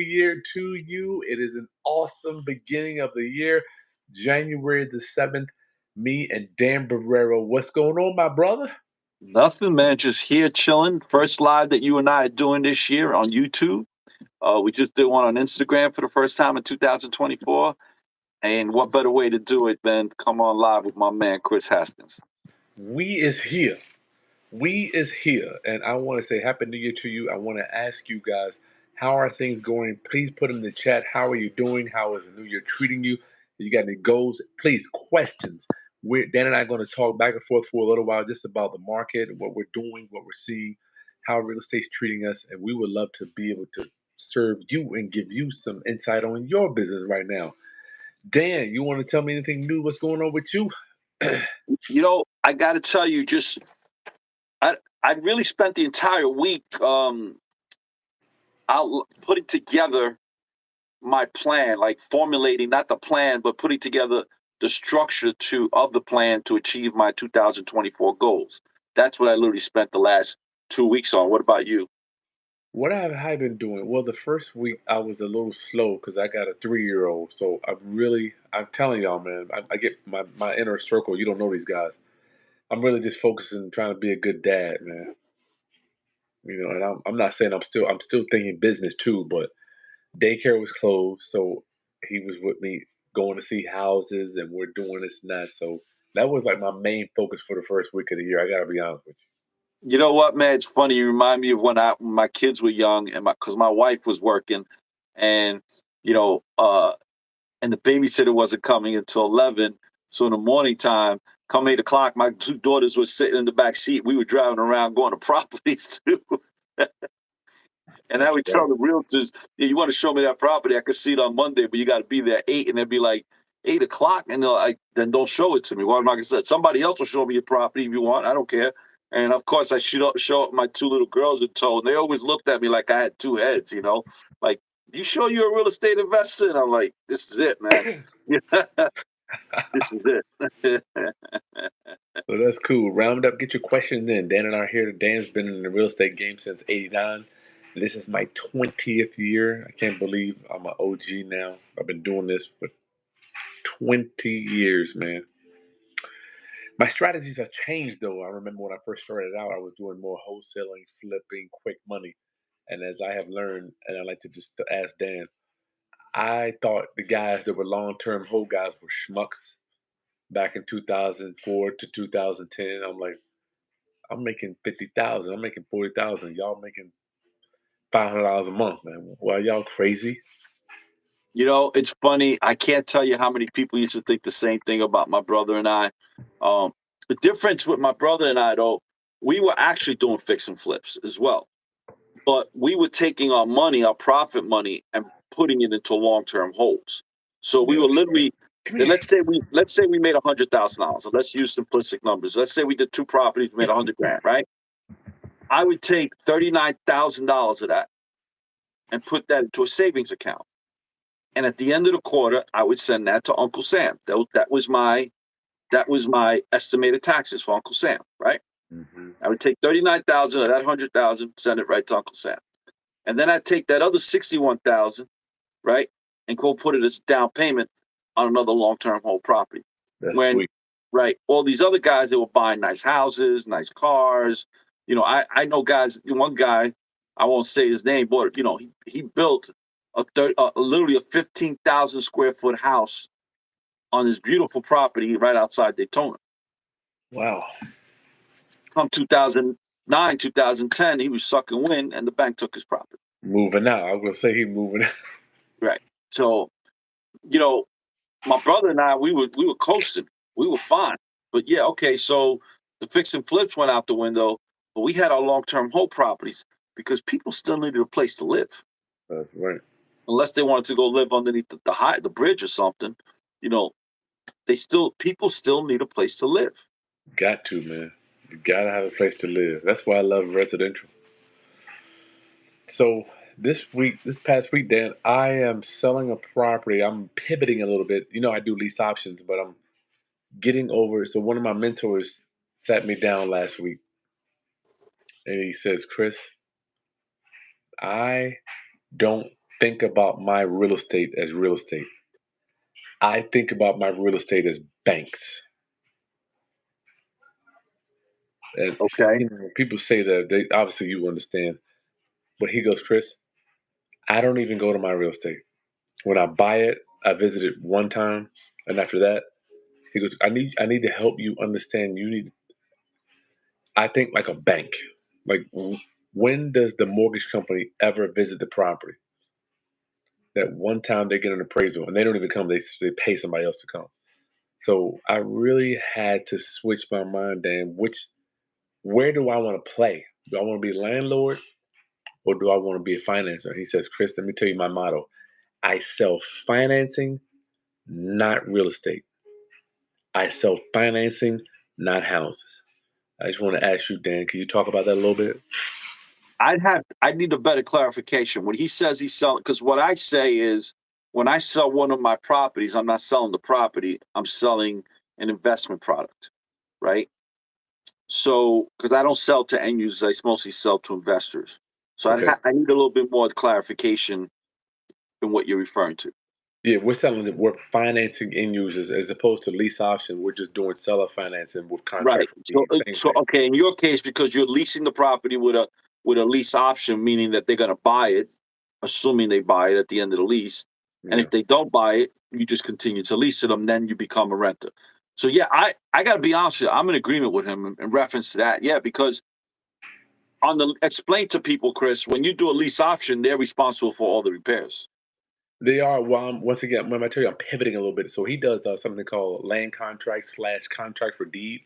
year to you. It is an awesome beginning of the year, January the 7th. Me and Dan Borrero. What's going on, my brother? Nothing, man. Just here chilling. First live that you and I are doing this year on YouTube. We just did one on Instagram for the first time in 2024. And what better way to do it than come on live with my man Chris Haskins? We is here. We is here. And I want to say Happy New Year to you. I want to ask you guys, how are things going? Please put in the chat. How are you doing? How is the new year treating you? You got any goals? Please, questions. Dan and I are going to talk back and forth for a little while just about the market, what we're doing, what we're seeing, how real estate's treating us. And we would love to be able to serve you and give you some insight on your business right now. Dan, you want to tell me anything new? What's going on with you? I got to tell you, I really spent the entire week out putting together my plan, like formulating not the plan, but putting together the structure of the plan to achieve my 2024 goals. That's what I literally spent the last 2 weeks on. What about you? What have I been doing? Well, the first week I was a little slow because I got a 3-year-old. So I'm telling y'all, man, I get my inner circle. You don't know these guys. I'm really just focusing, trying to be a good dad, man. And I'm not saying I'm still thinking business too, but daycare was closed, so he was with me going to see houses, and we're doing this and that. So that was like my main focus for the first week of the year. I gotta be honest with You know what, man? It's funny. You remind me of when my kids were young, and because my wife was working, and you know, uh, and the babysitter wasn't coming until 11. So in the morning time, come 8 o'clock, my two daughters were sitting in the back seat. We were driving around going to properties too. you. And I That's would right. tell the realtors, yeah, you want to show me that property? I could see it on Monday, but you got to be there at 8. And they'd be like, 8 o'clock? And they're like, then don't show it to me. Well, I'm not going to say somebody else will show me your property if you want. I don't care. And of course, I show up my two little girls in tow. And they always looked at me like I had two heads, like, you sure you're a real estate investor? And I'm like, this is it, man. This is it. So that's cool. Round up, get your questions in. Dan and I are here. Dan's been in the real estate game since '89. This is my 20th year. I can't believe I'm an OG now. I've been doing this for 20 years, man. My strategies have changed though. I remember when I first started out, I was doing more wholesaling, flipping, quick money. And as I have learned, and I like to just to ask Dan, I thought the guys that were long-term hold guys were schmucks back in 2004 to 2010. I'm like, I'm making 50,000. I'm making 40,000. Y'all making $500 a month, man. Well, y'all crazy. It's funny. I can't tell you how many people used to think the same thing about my brother and I. Um, the difference with my brother and I, though, we were actually doing fix and flips as well, but we were taking our money, our profit money, and putting it into long-term holds. So we Yeah, were that's right. literally, Come here. let's say we made $100,000. So let's use simplistic numbers. Let's say we did two properties, made 100 grand, right? I would take $39,000 of that and put that into a savings account. And at the end of the quarter, I would send that to Uncle Sam. That was my estimated taxes for Uncle Sam, right? Hmm. I would take 39,000 of that 100,000, send it right to Uncle Sam, and then I'd take that other 61,000, right, and go put it as down payment on another long-term hold property. That's When, sweet. right, all these other guys, they were buying nice houses, nice cars. I know guys. One guy, I won't say his name, but he built literally a 15,000 square foot house on this beautiful property right outside Daytona. Wow. Come 2009, 2010, he was sucking wind, and the bank took his property. Moving out. I was gonna say he moving out. Right. So, you know, my brother and I, we were coasting, we were fine. But yeah, okay. So the fix and flips went out the window, but we had our long term hold properties because people still needed a place to live, That's right. unless they wanted to go live underneath the bridge or something. You know, people still need a place to live. Got to, man. You gotta have a place to live. That's why I love residential. So this past week, Dan, I am selling a property. I'm pivoting a little bit. I do lease options, but I'm getting over it. So one of my mentors sat me down last week and he says, Chris, I don't think about my real estate as real estate. I think about my real estate as banks. And Okay. people say that they obviously you understand, but he goes, Chris, I don't even go to my real estate. When I buy it, I visit it one time, and after that, he goes, I need to help you understand. You need, I think like a bank. Like when does the mortgage company ever visit the property? That one time they get an appraisal and they don't even come. They pay somebody else to come. So I really had to switch my mind, Dan. Where do I want to play? Do I want to be a landlord or do I want to be a financer? He says, Chris, let me tell you my motto. I sell financing, not real estate. I sell financing, not houses. I just want to ask you, Dan, can you talk about that a little bit? I need a better clarification. When he says he's selling, because what I say is when I sell one of my properties, I'm not selling the property, I'm selling an investment product, right? So, because I don't sell to end users, I mostly sell to investors. So Okay. I need a little bit more clarification in what you're referring to. Yeah, we're financing end users as opposed to lease option. We're just doing seller financing with Right. contract for So, deed. Same so thing. okay, in your case, because you're leasing the property with a lease option, meaning that they're going to buy it, assuming they buy it at the end of the lease, and Yeah. if they don't buy it, you just continue to lease it them. Then you become a renter. So yeah, I got to be honest with you, I'm in agreement with him in reference to that. Yeah, because on the explain to people, Chris, when you do a lease option, they're responsible for all the repairs. They are. Well, once again, when I tell you, I'm pivoting a little bit. So he does something called land contract slash contract for deed.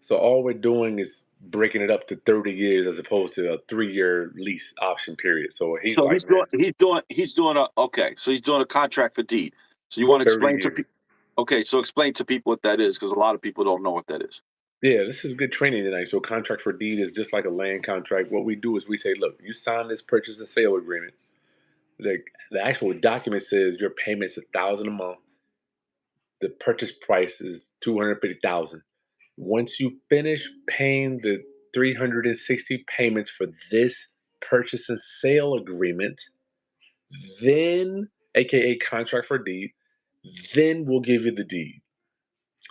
So all we're doing is breaking it up to 30 years as opposed to a 3-year lease option period. So he's So like, man, he's doing a okay. So he's doing a contract for deed. So you for want to 30 explain to years. people? Okay, so explain to people what that is because a lot of people don't know what that is. Yeah, this is good training tonight. So contract for deed is just like a land contract. What we do is we say, look, you sign this purchase and sale agreement. The actual document says your payment's 1,000 a month. The purchase price is 250,000. Once you finish paying the 360 payments for this purchase and sale agreement, then aka contract for deed, then we'll give you the deed.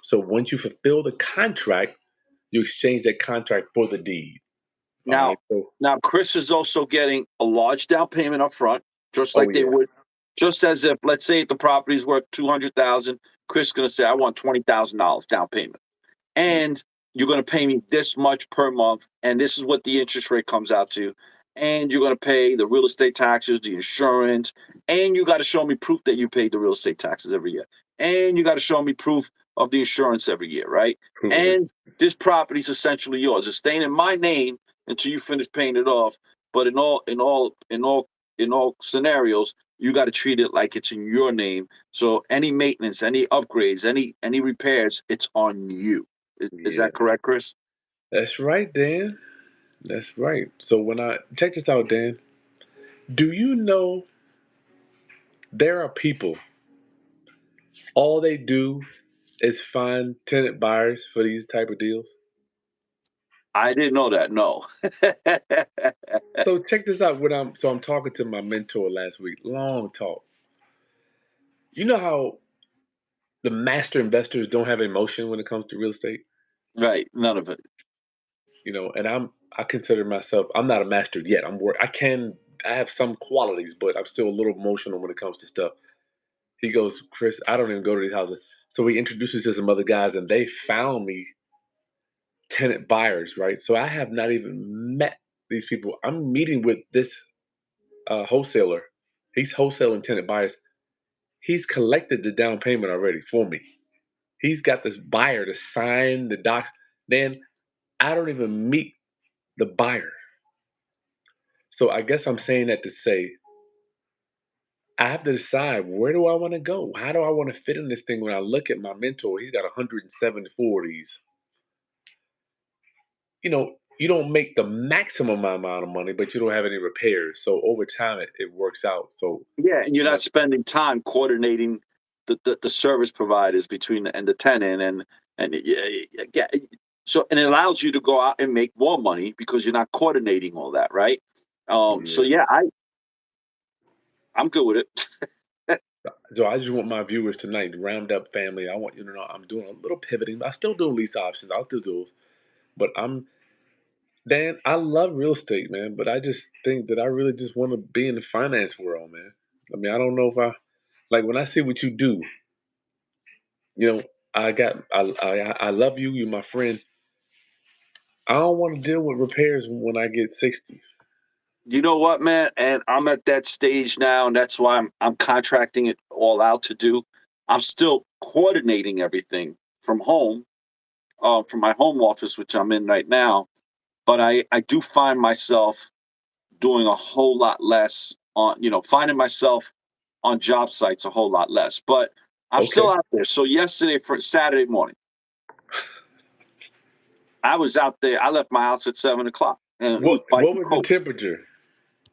So once you fulfill the contract, you exchange that contract for the deed. All Now, right. So now Chris is also getting a large down payment up front, just oh like they yeah. would, just as if let's say if the property is worth 200,000, Chris is going to say I want $20,000 down payment, and you're going to pay me this much per month, and this is what the interest rate comes out to, and you're going to pay the real estate taxes, the insurance, and you got to show me proof that you paid the real estate taxes every year, and you got to show me proof of the insurance every year, right? Proof of it. And this property is essentially yours. It's staying in my name until you finish paying it off. But in all scenarios, you got to treat it like it's in your name. So any maintenance, any upgrades, any repairs, it's on you. Is Yeah. that correct, Chris? That's right, Dan. That's right. So when I check this out, Dan, do you know there are people, all they do is find tenant buyers for these type of deals? I didn't know that. No. So check this out. I'm talking to my mentor last week. Long talk. You know how the master investors don't have emotion when it comes to real estate? Right. None of it. And I consider myself, I'm not a master yet. I have some qualities, but I'm still a little emotional when it comes to stuff. He goes, Chris, I don't even go to these houses. So he introduces to some other guys and they found me tenant buyers, right? So I have not even met these people. I'm meeting with this wholesaler. He's wholesaling tenant buyers. He's collected the down payment already for me. He's got this buyer to sign the docs. Then I don't even meet the buyer. So I guess I'm saying that to say I have to decide, where do I want to go? How do I want to fit in this thing? When I look at my mentor, he's got 174 of these. You don't make the maximum amount of money, but you don't have any repairs. So over time, it works out. So, Yeah, and you're you not know, spending time coordinating the service providers between and the tenant and yeah, yeah. So and it allows you to go out and make more money because you're not coordinating all that, right? So yeah, yeah, I'm good with it. So I just want my viewers tonight, round up family. I want you to know I'm doing a little pivoting. I still do lease options. I'll do those, but Dan. I love real estate, man. But I just think that I really just want to be in the finance world, man. I mean, I don't know if I like when I see what you do. You know, I love you. You're my friend. I don't want to deal with repairs when I get 60. You know what, man? And I'm at that stage now, and that's why I'm contracting it all out to do. I'm still coordinating everything from home, from my home office, which I'm in right now. But I do find myself doing a whole lot less on, finding myself on job sites a whole lot less. But I'm still Okay. out there. So yesterday, for Saturday morning, I was out there. I left my house at 7 o'clock, and it was What biting was the cold. temperature?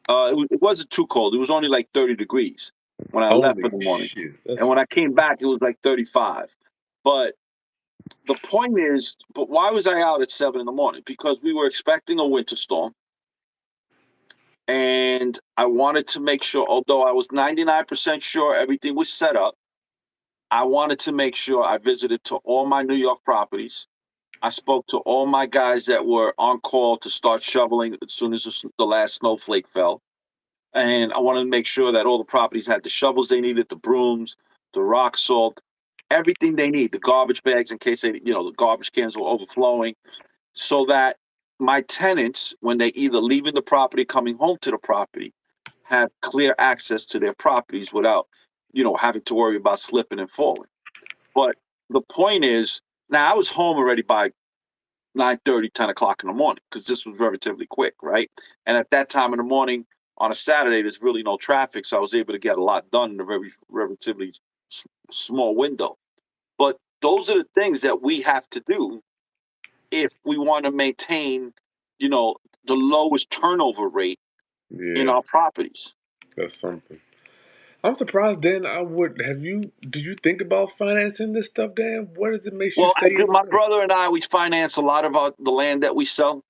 It wasn't too cold. It was only like 30 degrees when I left for Holy the morning. shit. And when I came back, it was like 35. But the point is, but why was I out at 7 in the morning? Because we were expecting a winter storm. And I wanted to make sure, although I was 99% sure everything was set up, I wanted to make sure I visited to all my New York properties. I spoke to all my guys that were on call to start shoveling as soon as the last snowflake fell. And I wanted to make sure that all the properties had the shovels they needed, the brooms, the rock salt, everything they need, the garbage bags in case the garbage cans were overflowing, so that my tenants, when they either leaving the property, coming home to the property, have clear access to their properties without, having to worry about slipping and falling. But the point is, now I was home already by 9:30, 10 o'clock in the morning, because this was relatively quick, right? And at that time in the morning on a Saturday, there's really no traffic, so I was able to get a lot done in a very relatively small window. But those are the things that we have to do if we want to maintain, you know, the lowest turnover rate in Yeah, our properties. that's something. I'm surprised, Dan. I would have you. Do you think about financing this stuff, Dan? What does it make you Well, I stay do. in My New York? brother and I, we finance a lot of the land that we sell.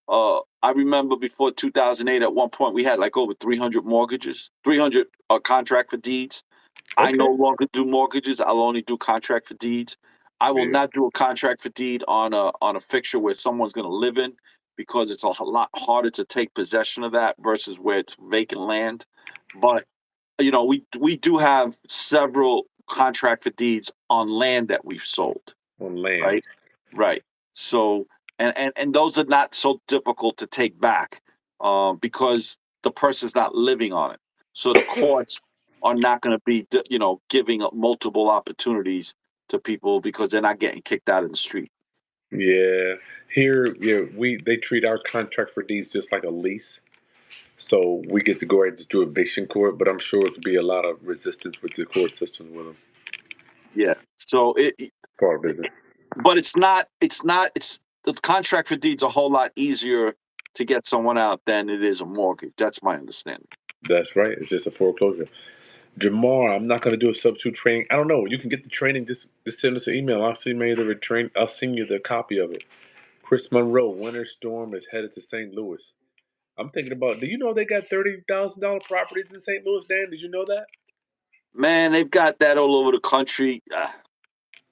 I remember before 2008, at one point, we had like over 300 mortgages, 300 contract for deeds. I no Okay. longer do mortgages. I'll only do contract for deeds. I will Yeah. not do a contract for deed on a fixture where someone's going to live in, because it's a lot harder to take possession of that versus where it's vacant land. But we do have several contract for deeds on land that we've sold, On land. right? Right. So, and those are not so difficult to take back, because the person's not living on it. So the courts are not going to be, giving up multiple opportunities to people because they're not getting kicked out in the street. Yeah. Here, yeah, they treat our contract for deeds just like a lease. So we get to go ahead and just do eviction court, but I'm sure it could be a lot of resistance with the court system with them. Yeah. So Part of business. but it's the contract for deeds a whole lot easier to get someone out than it is a mortgage. That's my understanding. That's right. It's just a foreclosure. Jamar, I'm not going to do a substitute training. I don't know. You can get the training. Just send us an email. I'll send you the copy of it. Chris Monroe, winter storm is headed to St. Louis. I'm thinking about. Do you know they got $30,000 properties in St. Louis, Dan? Did you know that? Man, they've got that all over the country.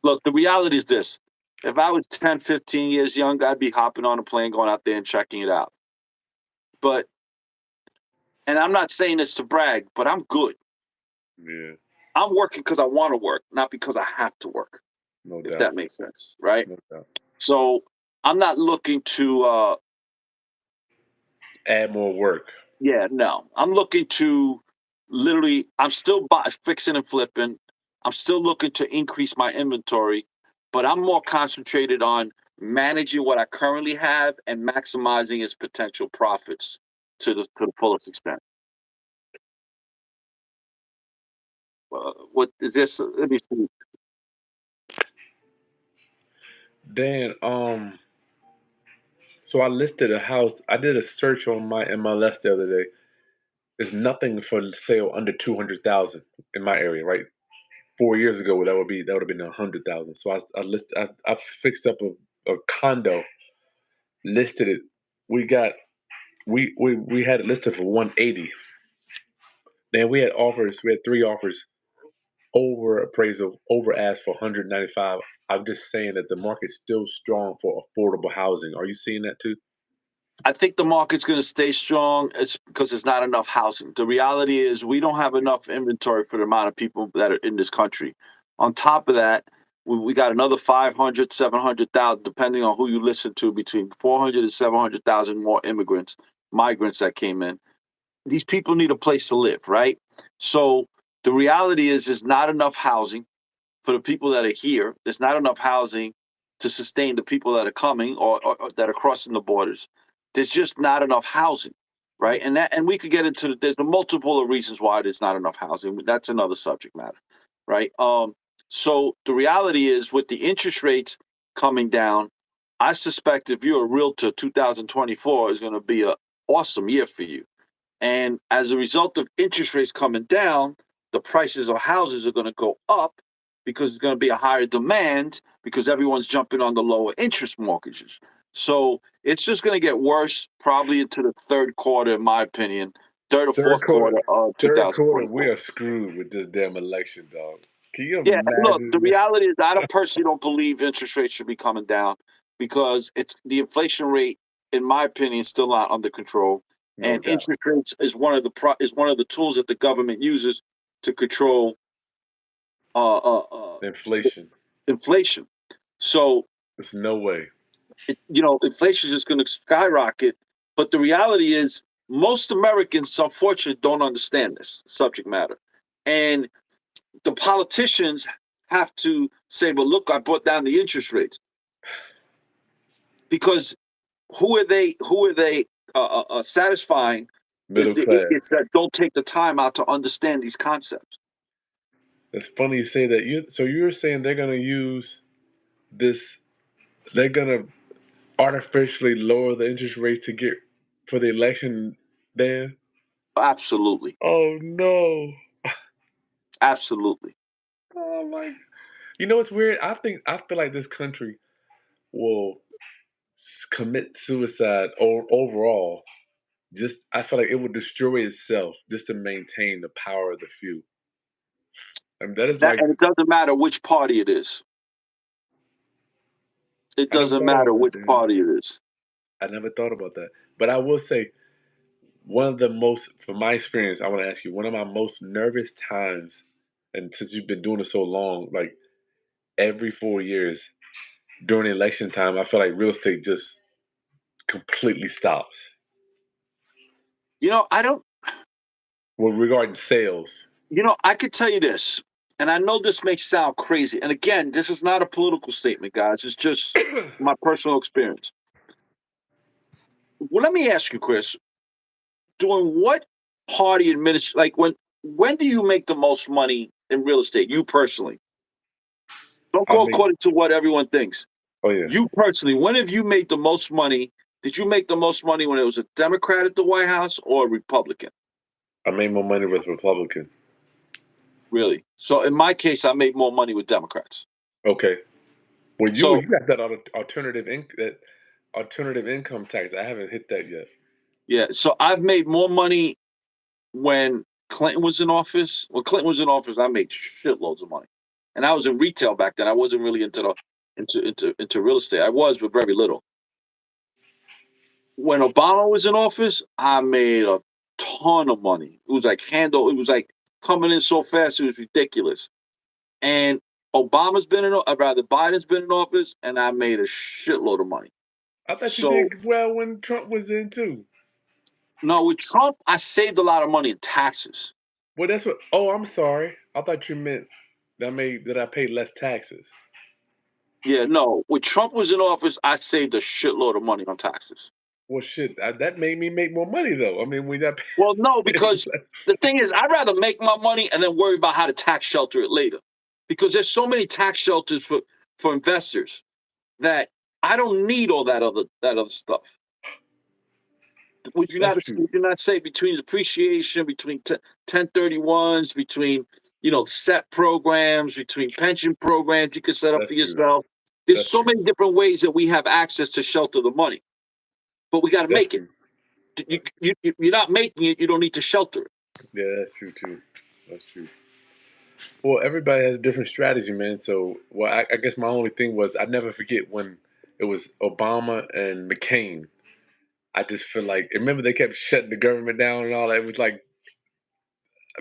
Look, the reality is this. If I was 10, 15 years young, I'd be hopping on a plane, going out there and checking it out. But, and I'm not saying this to brag, but I'm good. Yeah, I'm working because I want to work, not because I have to work, no if doubt. that makes sense, right? No doubt. So I'm not looking to, Add more work. yeah, no. I'm looking to literally, I'm still fixing and flipping. I'm still looking to increase my inventory, but I'm more concentrated on managing what I currently have and maximizing its potential profits to the fullest extent. What is this? Let me see. Dan, so I listed a house. I did a search on my MLS the other day. There's nothing for sale under 200,000 in my area, right? 4 years ago, that would have been 100,000. So I fixed up a condo, listed it. We got we had it listed for 180. Then we had offers. We had 3 offers over appraisal, over ask for 195. I'm just saying that the market's still strong for affordable housing. Are you seeing that too? I think the market's going to stay strong. It's because there's not enough housing. The reality is we don't have enough inventory for the amount of people that are in this country. On top of that, we got another 500, 700,000, depending on who you listen to, between 400 and 700,000 more migrants that came in. These people need a place to live, right? So the reality is there's not enough housing for the people that are here. There's not enough housing to sustain the people that are coming or that are crossing the borders. There's just not enough housing, right? And we could get into there's a multiple of reasons why there's not enough housing. That's another subject matter, right? So the reality is with the interest rates coming down, I suspect if you're a realtor, 2024 is going to be an awesome year for you. And as a result of interest rates coming down, the prices of houses are going to go up because there's going to be a higher demand because everyone's jumping on the lower interest mortgages. So it's just going to get worse probably into the third quarter, in my opinion, third or Third fourth quarter, quarter of third quarter, we 2024. are screwed with this damn election, dog. Can you Yeah, look, the imagine that? reality is I personally don't believe interest rates should be coming down because it's the inflation rate, in my opinion, is still not under control. No And doubt. interest rates is one of the tools that the government uses to control uh, uh, uh, Inflation. inflation. So There's no way. inflation is just going to skyrocket. But the reality is, most Americans, unfortunately, don't understand this subject matter, and the politicians have to say, "Well, look, I brought down the interest rates," because who are they? Who are they satisfying? Is Middle the class. idiots that don't take the time out to understand these concepts. It's funny you say that. So you're saying they're gonna use this? They're gonna artificially lower the interest rate to get for the election, Dan? Absolutely, Oh no! absolutely. Oh my! You know what's weird? I feel like this country will commit suicide overall. Just I feel like it would destroy itself just to maintain the power of the few. I mean, that is That like and it doesn't matter which party it is. It I never doesn't thought matter about that, which Dan. party it is. I never thought about that. But I will say one of the most, from my experience, I want to ask you one of my most nervous times, and since you've been doing it so long, like every 4 years during election time, I feel like real estate just completely stops. I don't. Well, regarding sales, I could tell you this, and I know this may sound crazy. And again, this is not a political statement, guys. It's just my personal experience. Well, let me ask you, Chris, during what party administration, like when do you make the most money in real estate? You personally. Don't I go make. according to what everyone thinks. Oh yeah, You personally, when have you made the most money? Did you make the most money when it was a Democrat at the White House or a Republican? I made more money with Republican. Really? So in my case, I made more money with Democrats. Okay, well you So got that that alternative income tax. I haven't hit that yet. yeah, so I've made more money when Clinton was in office. When Clinton was in office, I made shitloads of money, and I was in retail back then. I wasn't really into real estate. I was, but very little. When Obama was in office, I made a ton of money. It was like It was like coming in so fast, it was ridiculous. And rather Biden's been in office, and I made a shitload of money. I thought you So did well when Trump was in too. no, with Trump, I saved a lot of money in taxes. Well, that's what. Oh, I'm sorry. I thought you meant that I paid less taxes. Yeah, no. When Trump was in office, I saved a shitload of money on taxes. Well, shit, that made me make more money though. I mean, when I Well, no, paid because less. the thing is, I'd rather make my money and then worry about how to tax shelter it later. Because there's so many tax shelters for investors that I don't need all that other stuff. That's true. Would you not say between depreciation, between 1031s, between set programs, between pension programs you can set up That's for true. yourself? There's That's so true. many different ways that we have access to shelter the money, but we got to That's make it. true. You're not making it. You don't need to shelter it. Yeah, that's true too. That's true. Well, everybody has a different strategy, man. So, well, I guess my only thing was I never forget when it was Obama and McCain. I just feel like remember they kept shutting the government down and all that. It was like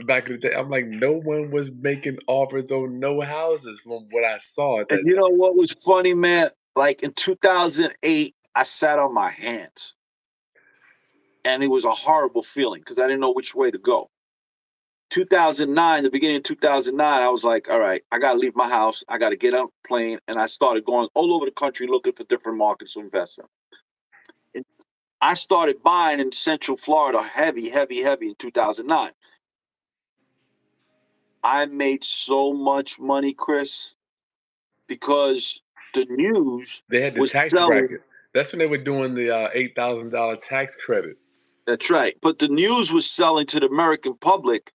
back in the day. I'm like, no one was making offers on no houses from what I saw at And that you time. know what was funny, man? Like in 2008, I sat on my hands, and it was a horrible feeling because I didn't know which way to go. 2009, the beginning of 2009, I was like, all right, I got to leave my house. I got to get on a plane. And I started going all over the country looking for different markets to invest in. And I started buying in Central Florida heavy, heavy, heavy in 2009. I made so much money, Chris, because the news They had the was tax selling. bracket. That's when they were doing the $8,000 tax credit. That's right. But the news was selling to the American public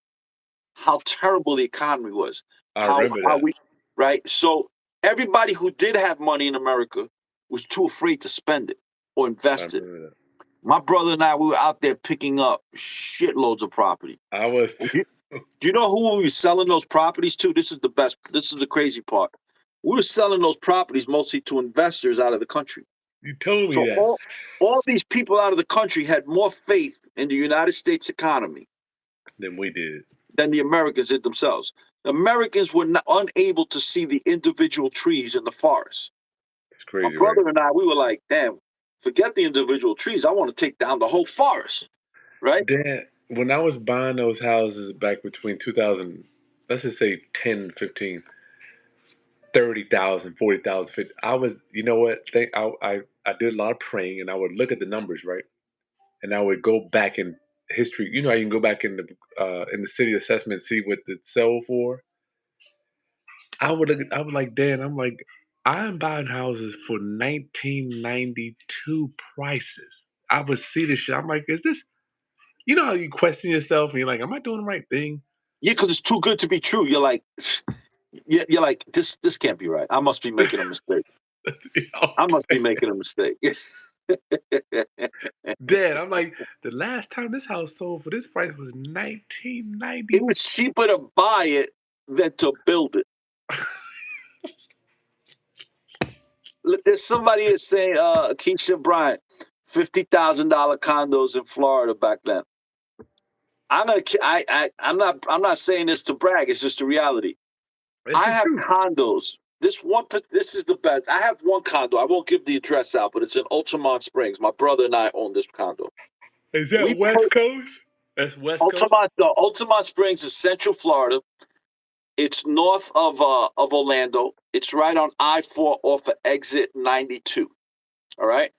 how terrible the economy was. I How remember how that. we right? So everybody who did have money in America was too afraid to spend it or I invest it. remember that. My brother and I, we were out there picking up shitloads of property. I was. Do you know who we were selling those properties to? This is the best. This is the crazy part. We were selling those properties mostly to investors out of the country. You told me So that. all these people out of the country had more faith in the United States economy Then we did. than the Americans did themselves. The Americans were unable to see the individual trees in the forest. It's My crazy, right? brother and I, we were like, damn, forget the individual trees. I want to take down the whole forest, right? Dan, when I was buying those houses back between 2000, let's just say 10, 15, 30,000, 40,000, 50, I was, you know what? I did a lot of praying and I would look at the numbers, right? And I would go back in history. You know how you can go back in the city assessment and see what it sold for? I would like, Dan, I'm like, I'm buying houses for 1992 prices. I would see this shit. I'm like, is this, you know how you question yourself and you're like, am I doing the right thing? Yeah, because it's too good to be true. You're like, you're like, this can't be right. I must be making a mistake. I must be Okay. making a mistake. Dan, I'm like, the last time this house sold for this price was It 1990. was cheaper to buy it than to build it. Look, there's somebody here saying, Keisha Bryant, $50,000 condos in Florida back then. I'm not saying this to brag. It's just a reality. It's I the have truth. condos. This is the best. I have one condo. I won't give the address out, but it's in Altamont Springs. My brother and I own this condo. Is We that put West Coast? That's West Coast? Altamont Springs is Central Florida. It's north of Orlando. It's right on I-4 off of exit 92. All right.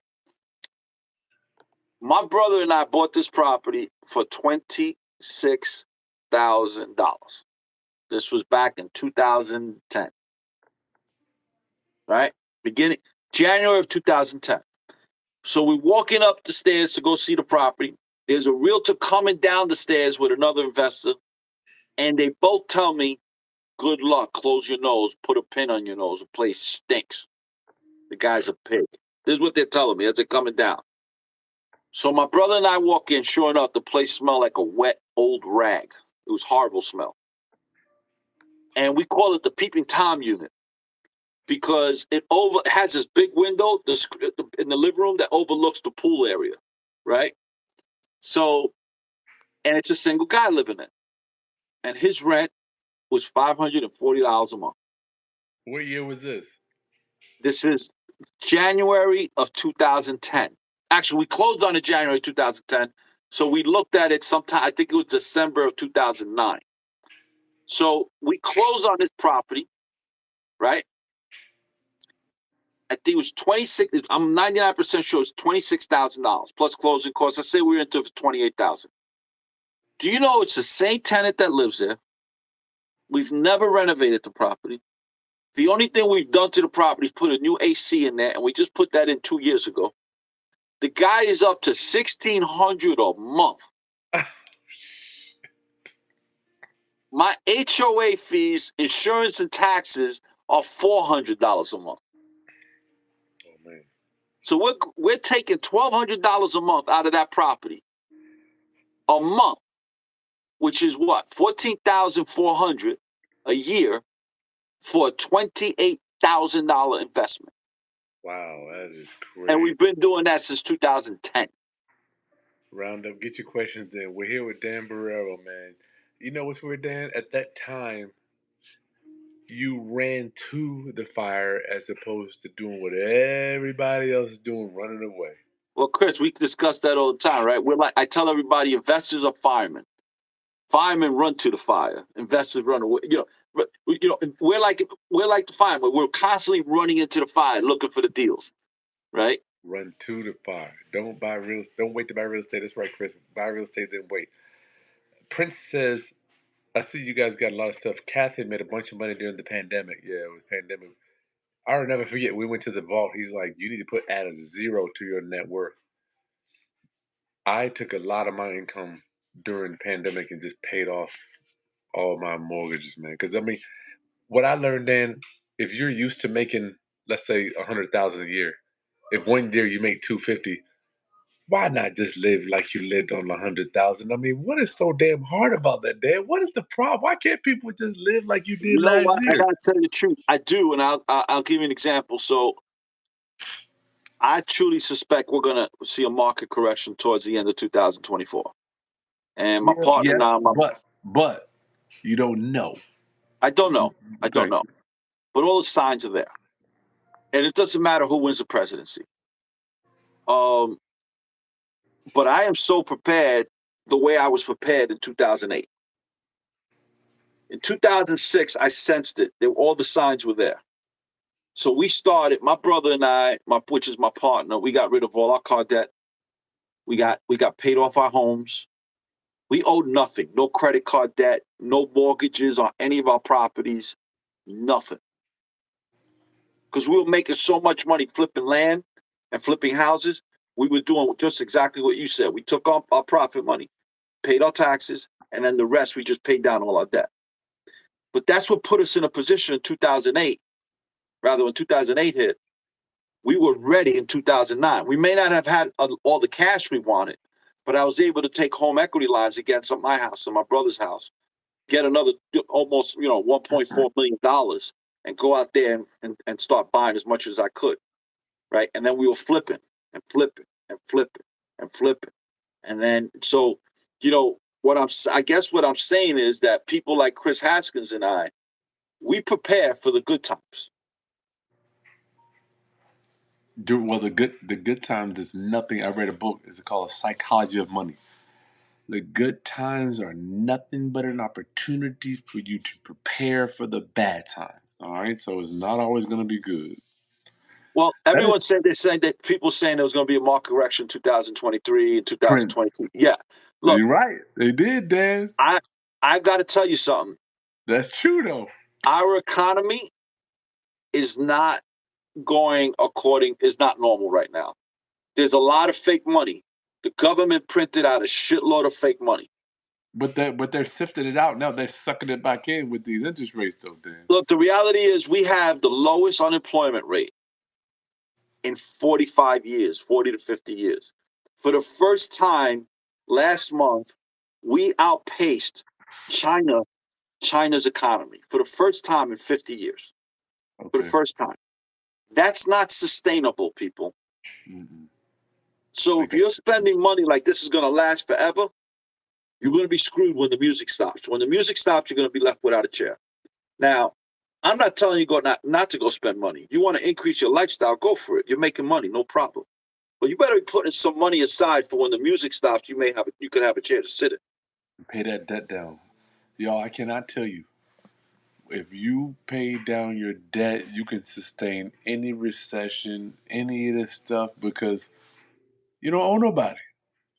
My brother and I bought this property for $26,000. This was back in 2010. Right? Beginning January of 2010. So we're walking up the stairs to go see the property. There's a realtor coming down the stairs with another investor, and they both tell me, good luck, close your nose, put a pin on your nose, the place stinks. The guy's a pig. This is what they're telling me as they're coming down. So my brother and I walk in, sure enough, the place smelled like a wet old rag. It was horrible smell. And we call it the peeping Tom unit because it has this big window in the living room that overlooks the pool area, right? So, and it's a single guy living in, and his rent was $540 a month. What year was this? This is January of 2010. Actually, we closed on it January 2010. So we looked at it sometime, I think it was December of 2009. So we closed on this property, right? I think it was 26. I'm 99% sure it's $26,000 plus closing costs. I say we were into it for 28,000. Do you know it's the same tenant that lives there? We've never renovated the property. The only thing we've done to the property is put a new AC in there, and we just put that in 2 years ago. The guy is up to $1,600 a month. My HOA fees, insurance, and taxes are $400 a month. Oh man. So we're taking $1,200 a month out of that property a month. which is what, $14,400 a year for a $28,000 investment. Wow, that is And crazy. we've been doing that since 2010. Round up, get your questions in. We're here with Dan Borrero, man. You know what's weird, Dan? At that time, you ran to the fire as opposed to doing what everybody else is doing, running away. Well, Chris, we discuss that all the time, right? We're like, I tell everybody, investors are firemen. Firemen run to the fire. Investors run away. We're like the firemen. We're constantly running into the fire, looking for the deals, right? Run to the fire. Don't buy real. Don't wait to buy real estate. That's right, Chris. Buy real estate, then wait. Prince says, "I see you guys got a lot of stuff." Kathy made a bunch of money during the pandemic. Yeah, it was pandemic. I'll never forget. We went to the vault. He's like, "You need to add a zero to your net worth." I took a lot of my income during the pandemic and just paid off all my mortgages, man. Because I mean, what I learned then, if you're used to making, let's say, 100,000 a year, if one year you make 250, why not just live like you lived on 100,000? I mean, what is so damn hard about that, Dan? What is the problem? Why can't people just live like you did You know last what? I year? gotta tell you the truth. I do, and I'll give you an example. So I truly suspect we're gonna see a market correction towards the end of 2024. And my partner Yeah, now, but you don't know. I don't know. I don't Right. know. But all the signs are there. And it doesn't matter who wins the presidency. But I am so prepared the way I was prepared in 2008. In 2006, I sensed it. All the signs were there. So we started, my brother and I, which is my partner, we got rid of all our car debt. We got paid off our homes. We owed nothing. No credit card debt, no mortgages on any of our properties, nothing. Because we were making so much money flipping land and flipping houses. We were doing just exactly what you said. We took up our profit money, paid our taxes, and then the rest we just paid down all our debt. But that's what put us in a position in 2008. Rather, when 2008 hit, we were ready in 2009. We may not have had all the cash we wanted, but I was able to take home equity lines against my house and my brother's house, get another almost $1.4 million, and go out there and start buying as much as I could, right? And then we were flipping and flipping and flipping and flipping, and then so I guess what I'm saying is that people like Chris Haskins and I, we prepare for the good times. Well, the good times is nothing. I read a book. It's called Psychology of Money. The good times are nothing but an opportunity for you to prepare for the bad times. All right, so it's not always going to be good. Well, everyone said people saying there was going to be a market correction in 2023 and 2022. Yeah, look, you're right. They did, Dan. I've got to tell you something. That's true, though. Our economy is not is not normal right now. There's a lot of fake money. The government printed out a shitload of fake money. But they're sifting it out now. They're sucking it back in with these interest rates, though, Dan. Look, the reality is we have the lowest unemployment rate in 45 years, 40 to 50 years. For the first time last month, we outpaced China's economy for the first time in 50 years. Okay. For the first time. That's not sustainable, people. Mm-mm. So if you're spending money like this is going to last forever, you're going to be screwed when the music stops. When the music stops, you're going to be left without a chair. Now, I'm not telling you not to go spend money. You want to increase your lifestyle, go for it. You're making money, no problem. But you better be putting some money aside for when the music stops. You could have a chair to sit in. Pay that debt down, y'all. I cannot tell you. If you pay down your debt, you can sustain any recession, any of this stuff, because you don't owe nobody.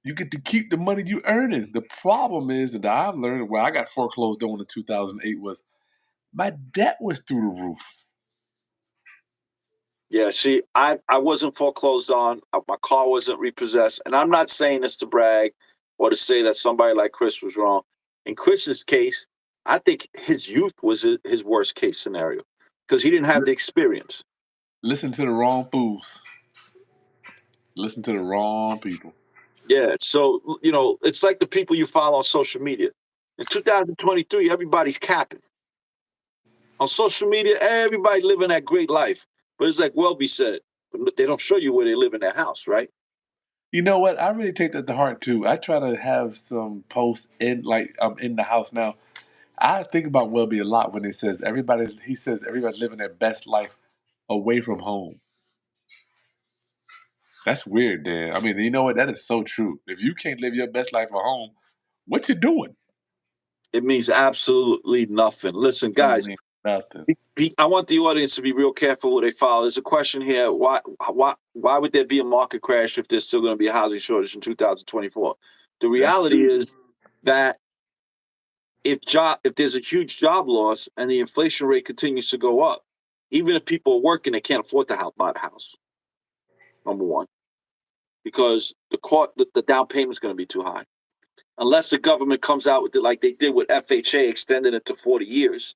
You get to keep the money you earning. The problem is that I've learned where I got foreclosed on in 2008 was my debt was through the roof. Yeah, see, I wasn't foreclosed on. My car wasn't repossessed. And I'm not saying this to brag or to say that somebody like Chris was wrong. In Chris's case, I think his youth was his worst case scenario because he didn't have the experience. Listen to the wrong fools. Listen to the wrong people. Yeah, so, it's like the people you follow on social media. In 2023, everybody's capping. On social media, everybody living that great life. But it's like Welby said, they don't show you where they live in their house, right? You know what? I really take that to heart too. I try to have some posts in like I'm in the house now. I think about Welby a lot when he says everybody's living their best life away from home. That's weird, Dan. I mean, you know what? That is so true. If you can't live your best life at home, what you doing? It means absolutely nothing. Listen, Don't guys, mean nothing. I want the audience to be real careful what they follow. There's a question here. Why would there be a market crash if there's still going to be a housing shortage in 2024? The That's reality true. is that if there's a huge job loss and the inflation rate continues to go up, even if people are working, they can't afford to buy the house. Number one, because the down payment is going to be too high. Unless the government comes out with it like they did with FHA, extending it to 40 years,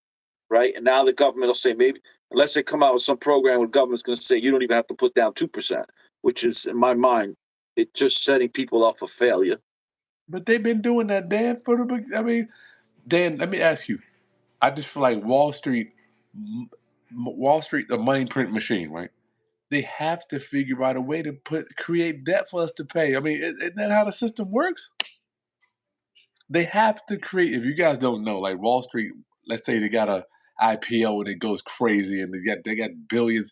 right? And now the government will say maybe, unless they come out with some program where the government's going to say you don't even have to put down 2%, which is, in my mind, it's just setting people up for failure. But they've been doing that, Dan. I mean, Dan. Let me ask you. I just feel like Wall Street, the money print machine, right? They have to figure out a way to create debt for us to pay. I mean, isn't that how the system works? They have to create. If you guys don't know, like Wall Street, let's say they got a IPO and it goes crazy, and they got billions.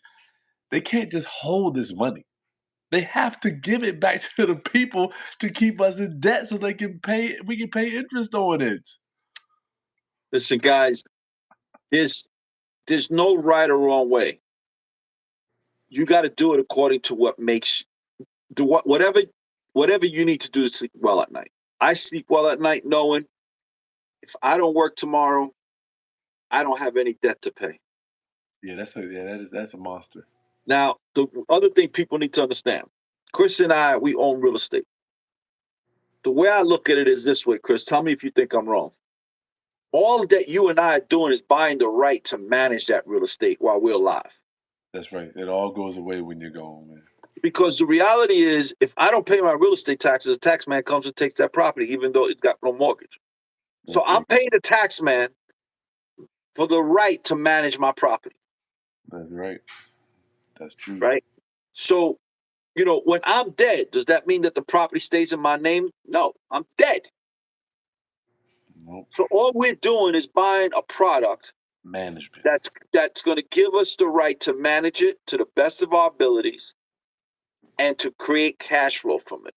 They can't just hold this money. They have to give it back to the people to keep us in debt so they can pay. We can pay interest on it. Listen, guys, there's no right or wrong way. You got to do it according to what makes whatever you need to do to sleep well at night. I sleep well at night knowing if I don't work tomorrow, I don't have any debt to pay. Yeah, that's a monster. Now, the other thing people need to understand, Chris and I, we own real estate. The way I look at it is this way, Chris. Tell me if you think I'm wrong. All that you and I are doing is buying the right to manage that real estate while we're alive. That's right. It all goes away when you're gone, man. Because the reality is, if I don't pay my real estate taxes, the tax man comes and takes that property, even though it's got no mortgage. So That's I'm right. paying the tax man for the right to manage my property. That's right. That's true. Right. So, when I'm dead, does that mean that the property stays in my name? No, I'm dead. Nope. So all we're doing is buying a product Management. that's going to give us the right to manage it to the best of our abilities and to create cash flow from it.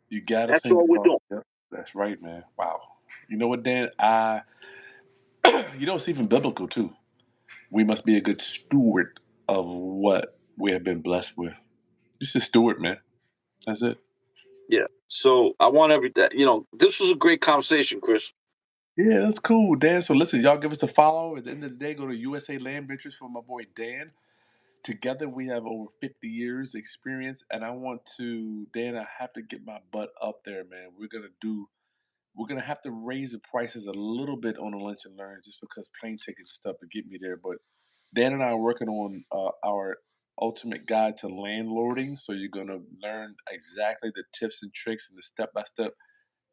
You gotta That's think all we're about. doing. Yep. That's right, man. Wow. You know what, Dan? It's even biblical too. We must be a good steward of what we have been blessed with. Just a steward, man. That's it. Yeah. So I want this was a great conversation, Chris. Yeah, that's cool, Dan. So listen, y'all give us a follow. At the end of the day, go to USA Land Ventures for my boy Dan. Together we have over 50 years experience, and Dan, I have to get my butt up there, man. We're gonna have to raise the prices a little bit on the lunch and learn just because plane tickets and stuff to get me there. But Dan and I are working on our ultimate guide to landlording. So you're gonna learn exactly the tips and tricks and the step by step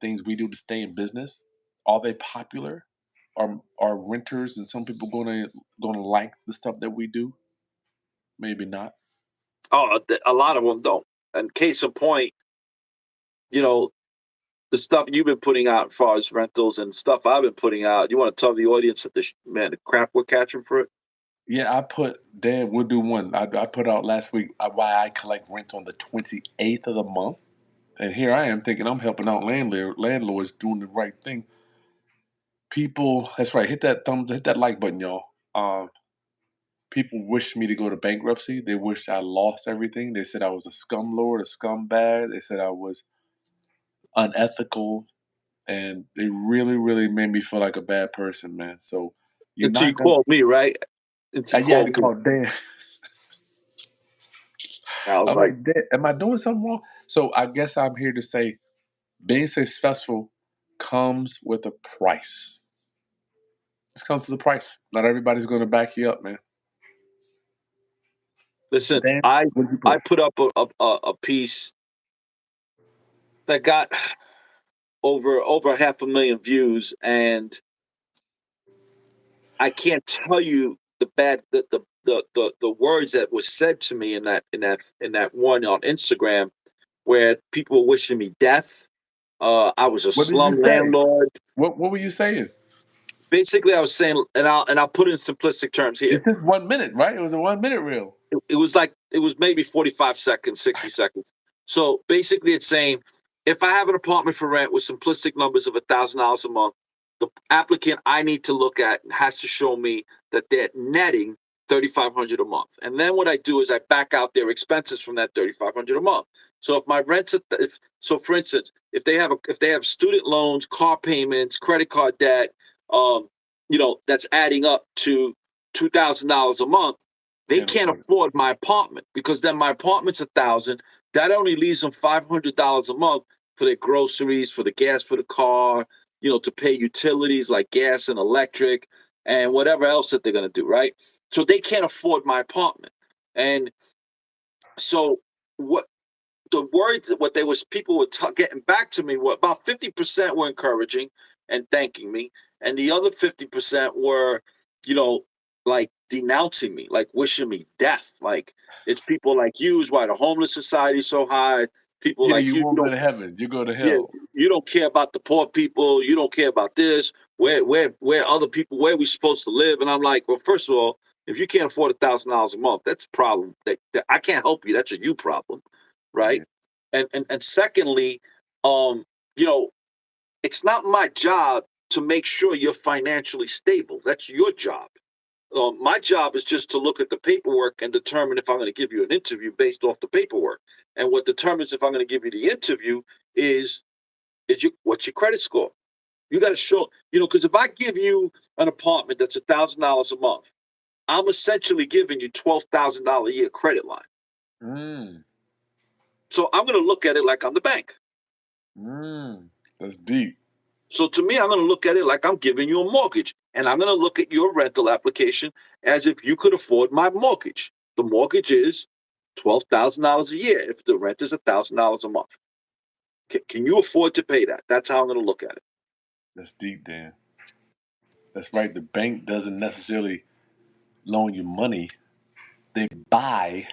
things we do to stay in business. Are they popular? Are renters and some people gonna like the stuff that we do? Maybe not. Oh, a lot of them don't. And case in point, you know, the stuff you've been putting out as far as rentals and stuff I've been putting out. You want to tell the audience that the crap we're catching for it? Yeah, Dan, we'll do one. I put out last week why I collect rent on the 28th of the month. And here I am thinking I'm helping out landlords doing the right thing. People, that's right. Hit that like button, y'all. People wished me to go to bankruptcy. They wished I lost everything. They said I was a scumlord, a scumbag. They said I was unethical, and they really, really made me feel like a bad person, man. So you're Until you not gonna. called me, right? Until you Yeah, they called me. called Dan. I was I'm like, like, Dan, am I doing something wrong? So I guess I'm here to say, being successful comes with a price. This comes with a price. Not everybody's going to back you up, man. listen, Dan, I what did you I put? put up a piece that got over 500,000 views, and I can't tell you the words that was said to me in that one on Instagram where people were wishing me death. I was a What did slum you say? landlord. What were you saying? Basically, I was saying, and I'll put it in simplistic terms here. It's just 1 minute, right? It was a 1 minute reel. It was maybe 45 seconds, 60 seconds. So basically, it's saying if I have an apartment for rent with simplistic numbers of $1,000 a month, the applicant I need to look at has to show me that they're netting 3,500 a month. And then what I do is I back out their expenses from that 3,500 a month. So if my rent's so for instance, if they have student loans, car payments, credit card debt, um, that's adding up to $2,000 a month, they Can't can't afford it. afford my apartment because then my apartment's 1,000. That only leaves them $500 a month for their groceries, for the gas for the car, to pay utilities like gas and electric and whatever else that they're going to do, right? So they can't afford my apartment. And so what the words, what they was people were getting back to me were about 50% were encouraging and thanking me, and the other 50% were, like denouncing me, like wishing me death. Like it's people like you is why the homeless society is so high. People Yeah, like you you won't go don't, to heaven. You go to yeah, hell. you don't care about the poor people. You don't care about this. Where other people, where we supposed to live? And I'm like, well, first of all, if you can't afford $1,000 a month, that's a problem. That I can't help you. That's a you problem, right? Yeah. And secondly, um, you know, it's not my job to make sure you're financially stable. That's your job. My job is just to look at the paperwork and determine if I'm going to give you an interview based off the paperwork. And what determines if I'm going to give you the interview is what's your credit score. You got to show, because if I give you an apartment that's $1,000 a month, I'm essentially giving you $12,000 a year credit line. Mm, So I'm going to look at it like I'm the bank. that's deep. So to me, I'm going to look at it like I'm giving you a mortgage, and I'm going to look at your rental application as if you could afford my mortgage. The mortgage is $12,000 a year if the rent is $1,000 a month. Can you afford to pay that? That's how I'm going to look at it. That's deep, Dan. That's right. The bank doesn't necessarily loan you money. They buy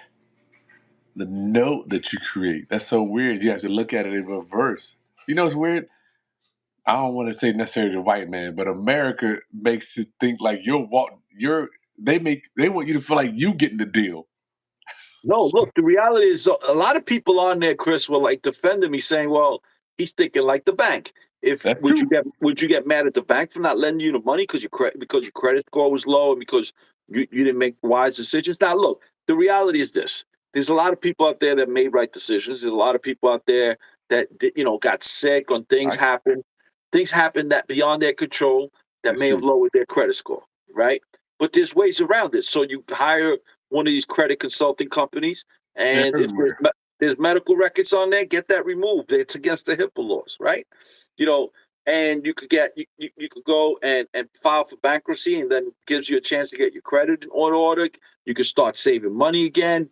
the note that you create. That's so weird. You have to look at it in reverse. You know, it's weird. I don't want to say necessarily the white man, but America makes it think like they want you to feel like you getting the deal. No, look, the reality is a lot of people on there, Chris, were like defending me, saying, "Well, he's thinking like the bank. If That's true. would you get mad at the bank for not lending you the money because your credit score was low and because you didn't make wise decisions?" Now, look, the reality is this: there's a lot of people out there that made right decisions. There's a lot of people out there that got sick on things happen that beyond their control that That's may have true. lowered their credit score, right? But there's ways around it. So you hire one of these credit consulting companies, They're and if everywhere. there's medical records on there, get that removed. It's against the HIPAA laws, right? You know, and you could you could go and file for bankruptcy, and then gives you a chance to get your credit in order. You could start saving money again.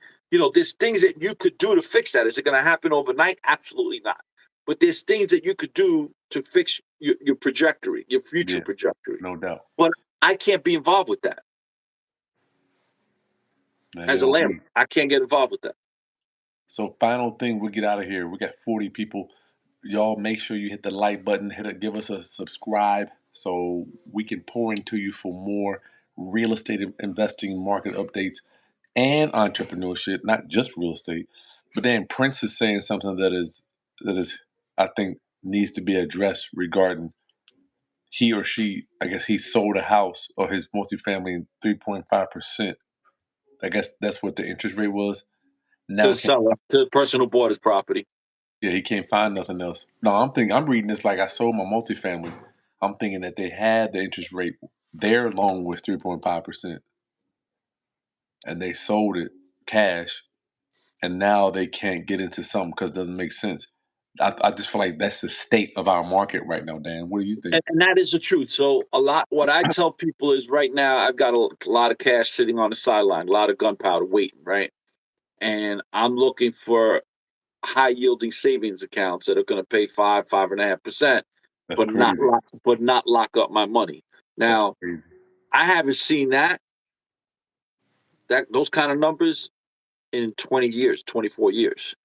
There's things that you could do to fix that. Is it going to happen overnight? Absolutely not. But there's things that you could do to fix your trajectory, your future Yeah, trajectory. no doubt. But I can't be involved with that That as a is landlord. deep. I can't get involved with that. So final thing, we get out of here. We got 40 people. Y'all make sure you hit the like button, give us a subscribe so we can pour into you for more real estate investing market updates and entrepreneurship, not just real estate. But then Prince is saying something that is I think needs to be addressed regarding he or she, I guess he sold a house or his multifamily 3.5%. I guess that's what the interest rate was. To Now the seller, to the person who bought his property. yeah, he can't find nothing else. No, I'm reading this like I sold my multifamily. I'm thinking that they had the interest rate. Their loan was 3.5%, and they sold it cash, and now they can't get into something because it doesn't make sense. I just feel like that's the state of our market right now, Dan. What do you think? And that is the truth. So what I tell people is right now I've got a lot of cash sitting on the sideline, a lot of gunpowder waiting, right? And I'm looking for high yielding savings accounts that are going to pay 5.5%. That's crazy. not lock up my money. Now, I haven't seen those kind of numbers in 20 years, 24 years.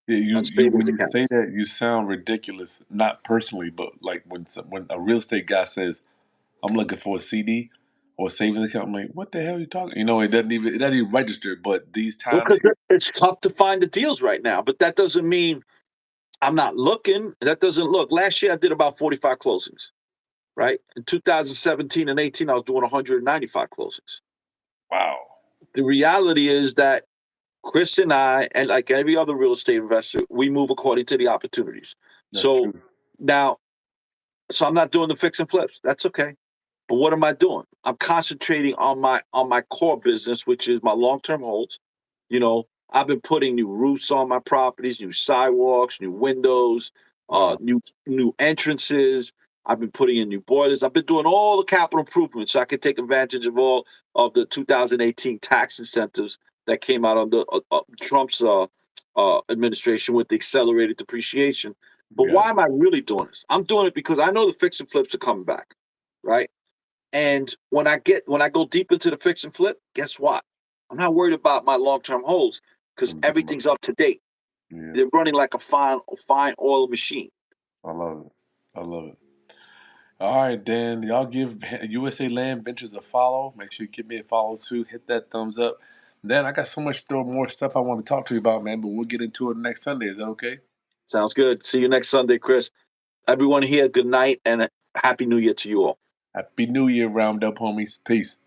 Yeah, On you savings when you say accounts. that, you sound ridiculous. Not personally, but like when a real estate guy says, "I'm looking for a CD or a savings account," I'm like, "What the hell are you talking?" You know, it doesn't even register. But these Well, times 'cause here, it's tough to find the deals right now, but that doesn't mean I'm not looking. That doesn't look. Last year I did about 45 closings, right? In 2017 and 18, I was doing 195 closings. wow, The reality is that Chris and I, and like every other real estate investor, we move according to the opportunities. that's So true. now, so I'm not doing the fix and flips. That's okay. But what am I doing? I'm concentrating on my core business, which is my long-term holds. You know, I've been putting new roofs on my properties, new sidewalks, new windows, Wow, new entrances. I've been putting in new boilers. I've been doing all the capital improvements so I can take advantage of all of the 2018 tax incentives that came out under Trump's administration with the accelerated depreciation. But got why am I really doing this? I'm doing it because I know the fix and flips are coming back, right? And when I go deep into the fix and flip, guess what? I'm not worried about my long-term holds because it. everything's up to date. Yeah, They're running like a fine oil machine. I love it. I love it. All right, Dan. Y'all give USA Land Ventures a follow. Make sure you give me a follow too. Hit that thumbs up. Dan, I got so much more stuff I want to talk to you about, man. But we'll get into it next Sunday. Is that okay? Sounds good. See you next Sunday, Chris. Everyone here, good night and a happy new year to you all. Happy New Year, round up, homies. Peace.